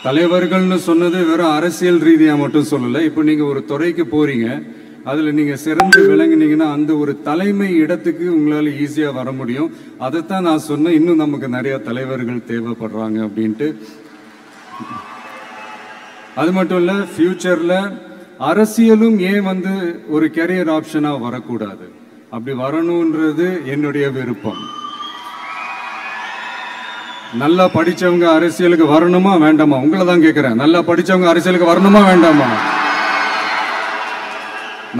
தலைவர்கள்னு சொன்னது வெறும் அரசியல் ரீதியாக மட்டும் சொல்லலை. இப்போ நீங்கள் ஒரு துறைக்கு போறீங்க, அதில் நீங்கள் சிறந்து விளங்கினீங்கன்னா அந்த ஒரு தலைமை இடத்துக்கு உங்களால் ஈஸியாக வர முடியும். அதைத்தான் நான் சொன்னேன், இன்னும் நமக்கு நிறைய தலைவர்கள் தேவைப்படுறாங்க அப்படின்ட்டு. அது மட்டும் இல்லை, ஃபியூச்சரில் அரசியலும் ஏன் ஒரு கெரியர் ஆப்ஷனாக வரக்கூடாது, அப்படி வரணுன்றது என்னுடைய விருப்பம். நல்லா படிச்சவங்க அரசியலுக்கு வரணுமா வேண்டாமா? உங்களை தான் கேட்கிறேன். நல்லா படிச்சவங்க அரசியலுக்கு வரணுமா வேண்டாமா?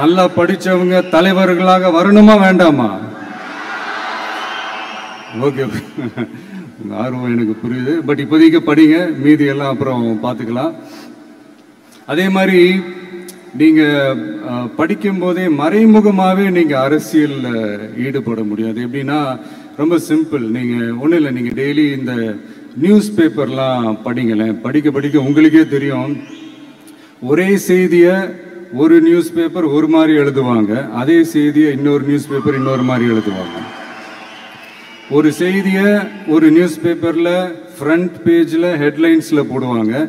நல்லா படிச்சவங்க தலைவர்களாக வரணுமா வேண்டாமா? ஓகே, ஆர்வம் எனக்கு புரியுது. பட் இப்போதைக்கு படிங்க, மீதி எல்லாம் அப்புறம் பார்த்துக்கலாம். அதே மாதிரி நீங்க படிக்கும் போதே மறைமுகமாகவே நீங்க அரசியலில் ஈடுபட முடியாது. எப்படின்னா ரொம்ப சிம்பிள். நீங்கள் ஒன்றும் இல்லை, நீங்கள் டெய்லி இந்த நியூஸ் பேப்பர்லாம் படிங்களேன். படிக்க படிக்க உங்களுக்கே தெரியும், ஒரே செய்தியை ஒரு நியூஸ் பேப்பர் ஒரு மாதிரி எழுதுவாங்க, அதே செய்தியை இன்னொரு நியூஸ் பேப்பர் இன்னொரு மாதிரி எழுதுவாங்க. ஒரு செய்தியை ஒரு நியூஸ் பேப்பரில் ஃப்ரண்ட் பேஜில் ஹெட்லைன்ஸில் போடுவாங்க,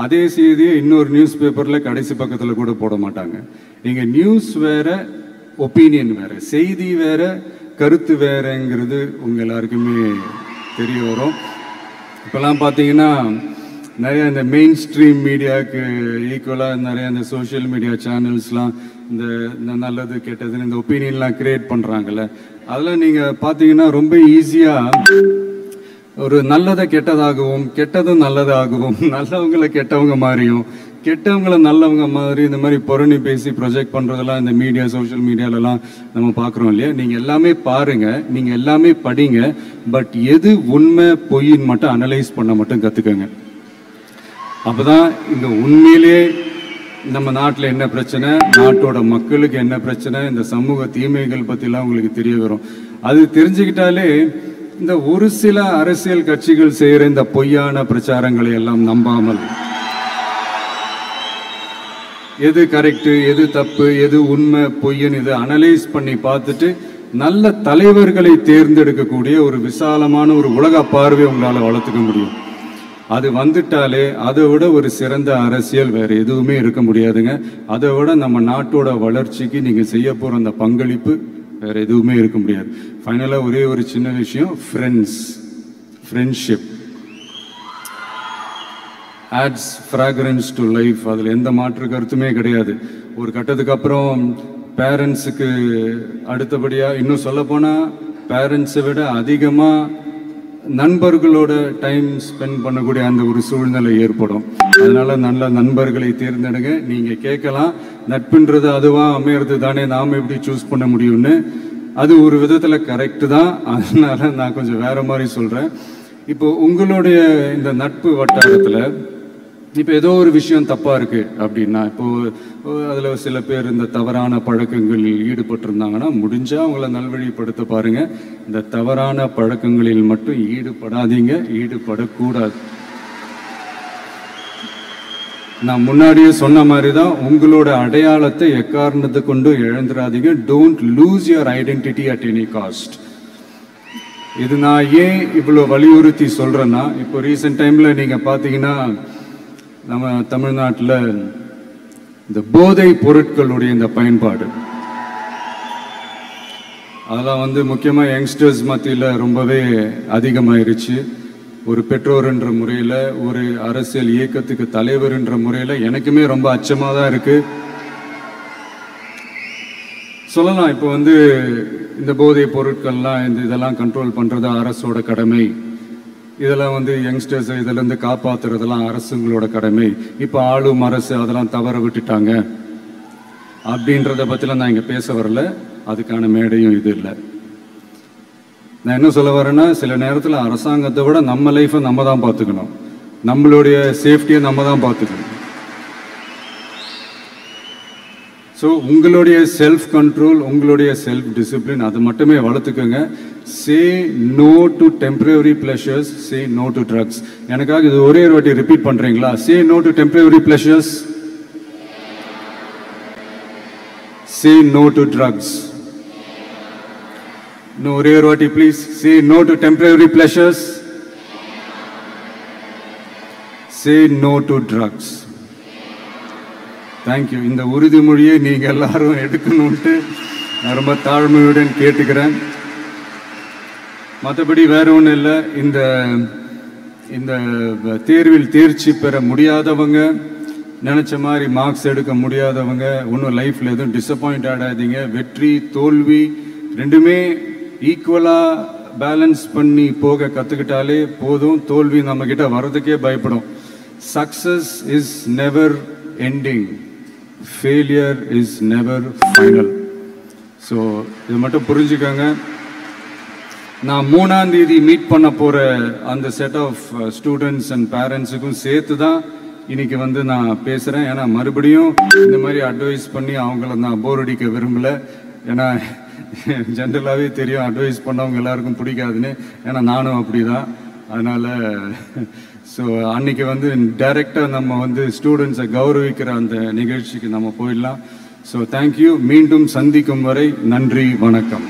அதே செய்தியை இன்னொரு நியூஸ் பேப்பரில் கடைசி பக்கத்தில் கூட போட மாட்டாங்க. நீங்கள் நியூஸ் வேற, ஒப்பீனியன் வேற, செய்தி வேற, கருத்து வேறங்கிறது உங்கள் எல்லாருக்குமே தெரிய வரும். இப்போல்லாம் பார்த்தீங்கன்னா நிறைய இந்த மெயின் ஸ்ட்ரீம் மீடியாவுக்கு ஈக்குவலாக நிறைய இந்த சோஷியல் மீடியா சேனல்ஸ்லாம் இந்த நல்லது கெட்டதுன்னு இந்த ஒப்பீனியன்லாம் கிரியேட் பண்ணுறாங்கல்ல. அதெல்லாம் நீங்கள் பார்த்தீங்கன்னா ரொம்ப ஈஸியாக ஒரு நல்லதை கெட்டதாகவும் கெட்டதும் நல்லதாகவும் நல்லவங்களை கெட்டவங்க மாதிரியும் கெட்டவங்களை நல்லவங்க மாதிரி இந்த மாதிரி புரணி பேசி ப்ரொஜெக்ட் பண்ணுறதெல்லாம் இந்த மீடியா சோஷியல் மீடியாலலாம் நம்ம பார்க்குறோம் இல்லையா. நீங்கள் எல்லாமே பாருங்கள், நீங்கள் எல்லாமே படிங்க, பட் எது உண்மை பொய்ன்னு மட்டும் அனலைஸ் பண்ண மட்டும் கற்றுக்கங்க. அப்போ தான் இந்த உண்மையிலே நம்ம நாட்டில் என்ன பிரச்சனை, நாட்டோட மக்களுக்கு என்ன பிரச்சனை, இந்த சமூக தீமைகள் பற்றிலாம் உங்களுக்கு தெரிய வரும். அது தெரிஞ்சுக்கிட்டாலே இந்த ஒரு சில அரசியல் கட்சிகள் செய்கிற இந்த பொய்யான பிரச்சாரங்களை எல்லாம் நம்பாமல் எது கரெக்டு, எது தப்பு, எது உண்மை பொய்ன்னு இதை அனலைஸ் பண்ணி பார்த்துட்டு நல்ல தலைவர்களை தேர்ந்தெடுக்கக்கூடிய ஒரு விசாலமான ஒரு உலக பார்வை உங்களால் வளர்த்துக்க முடியும். அது வந்துட்டாலே அதை விட ஒரு சிறந்த அரசியல் வேற எதுவுமே இருக்க முடியாதுங்க. அதை விட நம்ம நாட்டோட வளர்ச்சிக்கு நீங்கள் செய்ய போகிற அந்த பங்களிப்பு வேற எதுவுமே இருக்க முடியாது. ஃபைனலாக ஒரே ஒரு சின்ன விஷயம், friendship adds fragrance to life. அதில் எந்த மாற்று கருத்துமே கிடையாது. ஒரு கட்டத்துக்கு அப்புறம் பேரண்ட்ஸுக்கு அடுத்தபடியாக, இன்னும் சொல்லப்போனால் பேரண்ட்ஸை விட அதிகமாக நண்பர்களோட டைம் ஸ்பெண்ட் பண்ணக்கூடிய அந்த ஒரு சூழ்நிலை ஏற்படும். அதனால நல்ல நண்பர்களை தேர்ந்தெடுங்க. நீங்கள் கேட்கலாம், நட்புன்றது அதுவாக அமையிறது தானே, நாம் எப்படி சூஸ் பண்ண முடியும்னு. அது ஒரு விதத்தில் கரெக்டு தான். அதனால நான் கொஞ்சம் வேற மாதிரி சொல்கிறேன். இப்போ உங்களுடைய இந்த நட்பு வட்டாரத்தில் இப்போ ஏதோ ஒரு விஷயம் தப்பாக இருக்குது அப்படின்னா, இப்போது அதில் சில பேர் இந்த தவறான பழக்கங்களில் ஈடுபட்டிருந்தாங்கன்னா முடிஞ்சால் அவங்கள நல்வழிப்படுத்த பாருங்கள். இந்த தவறான பழக்கங்களில் மட்டும் ஈடுபடாதீங்க, ஈடுபடக்கூடாது. நான் முன்னாடியே சொன்ன மாதிரி தான், உங்களோட அடையாளத்தை எக்காரணத்தை கொண்டு இழந்துடாதீங்க. Don't lose your identity at any cost. இது நான் ஏன் இவ்வளோ வலியுறுத்தி சொல்கிறேன்னா, இப்போ ரீசெண்ட் டைமில் நீங்கள் பார்த்தீங்கன்னா நம்ம தமிழ்நாட்டில் இந்த போதை பொருட்களுடைய இந்த பயன்பாடு அதெல்லாம் முக்கியமாக யங்ஸ்டர்ஸ் மத்தியில் ரொம்பவே அதிகமாயிருச்சு. ஒரு பெற்றோர் என்ற முறையில், ஒரு அரசியல் இயக்கத்துக்கு தலைவர் என்ற முறையில் எனக்குமே ரொம்ப அச்சமாக தான் இருக்குது. சொல்லலாம், இப்போ இந்த போதை பொருட்கள்லாம் இதெல்லாம் கண்ட்ரோல் பண்ணுறது அரசோட கடமை. இதெல்லாம் யங்ஸ்டர்ஸை இதிலேருந்து காப்பாற்றுறதெல்லாம் அரசுங்களோட கடமை. இப்போ ஆளும் அரசு அதெல்லாம் தவற விட்டுட்டாங்க அப்படின்றத பற்றிலாம் நான் இங்கே பேச வரல. அதுக்கான மேடையும் இது இல்லை. நான் என்ன சொல்ல வரேன்னா, சில நேரத்தில் அரசாங்கத்தை விட நம்ம லைஃப்பை நம்ம தான் பார்த்துக்கணும், நம்மளுடைய சேஃப்டியை நம்ம தான் பார்த்துக்கணும். ஸோ உங்களுடைய செல்ஃப் கண்ட்ரோல், உங்களுடைய செல்ஃப் டிசிப்ளின் அது மட்டுமே வளர்த்துக்கோங்க. Say no to temporary pleasures, say no to drugs. எனக்காக இது ஒரே ஒரு வாட்டி ரிப்பீட் பண்ணுறீங்களா? Say no to temporary pleasures, say no to drugs. இன்னும் ஒரே ஒரு வாட்டி please. Say no to temporary pleasures, say no to drugs. Thank you. இந்த உறுதிமொழியை நீங்கள் எல்லாரும் எடுக்கணும்ட்டு நான் ரொம்ப தாழ்மையுடன் கேட்டுக்கிறேன். மற்றபடி வேற ஒன்றும் இல்லை. இந்த தேர்வில் தேர்ச்சி பெற முடியாதவங்க, நினச்ச மாதிரி மார்க்ஸ் எடுக்க முடியாதவங்க ஒன்றும் லைஃப்பில் எதுவும் டிசப்பாயிண்ட் ஆகாதீங்க. வெற்றி தோல்வி ரெண்டுமே ஈக்குவலாக பேலன்ஸ் பண்ணி போக கற்றுக்கிட்டாலே போதும். தோல்வி நம்மக்கிட்ட வர்றதுக்கே பயப்படும். Success is never ending, failure is never final. So இது மட்டும் புரிஞ்சுக்கோங்க. நான் 3ஆம் தேதி மீட் பண்ண போகிற அந்த செட் ஆஃப் ஸ்டூடெண்ட்ஸ் அண்ட் பேரண்ட்ஸுக்கும் சேர்த்து தான் இன்னைக்கு வந்து நான் பேசுகிறேன். ஏன்னா மறுபடியும் இந்த மாதிரி அட்வைஸ் பண்ணி அவங்கள நான் போர் அடிக்க விரும்பலை. ஏன்னா ஜென்ரலாகவே தெரியும் அட்வைஸ் பண்ணவங்க எல்லாருக்கும் பிடிக்காதுன்னு. ஏன்னா நானும் அப்படி தான். அதனால் ஸோ அன்றைக்கி வந்து டைரெக்டாக நம்ம வந்து ஸ்டூடெண்ட்ஸை கௌரவிக்கிற அந்த நிகழ்ச்சிக்கு நம்ம போயிடலாம். So thank you. மீண்டும் சந்திக்கும் வரை நன்றி, வணக்கம்.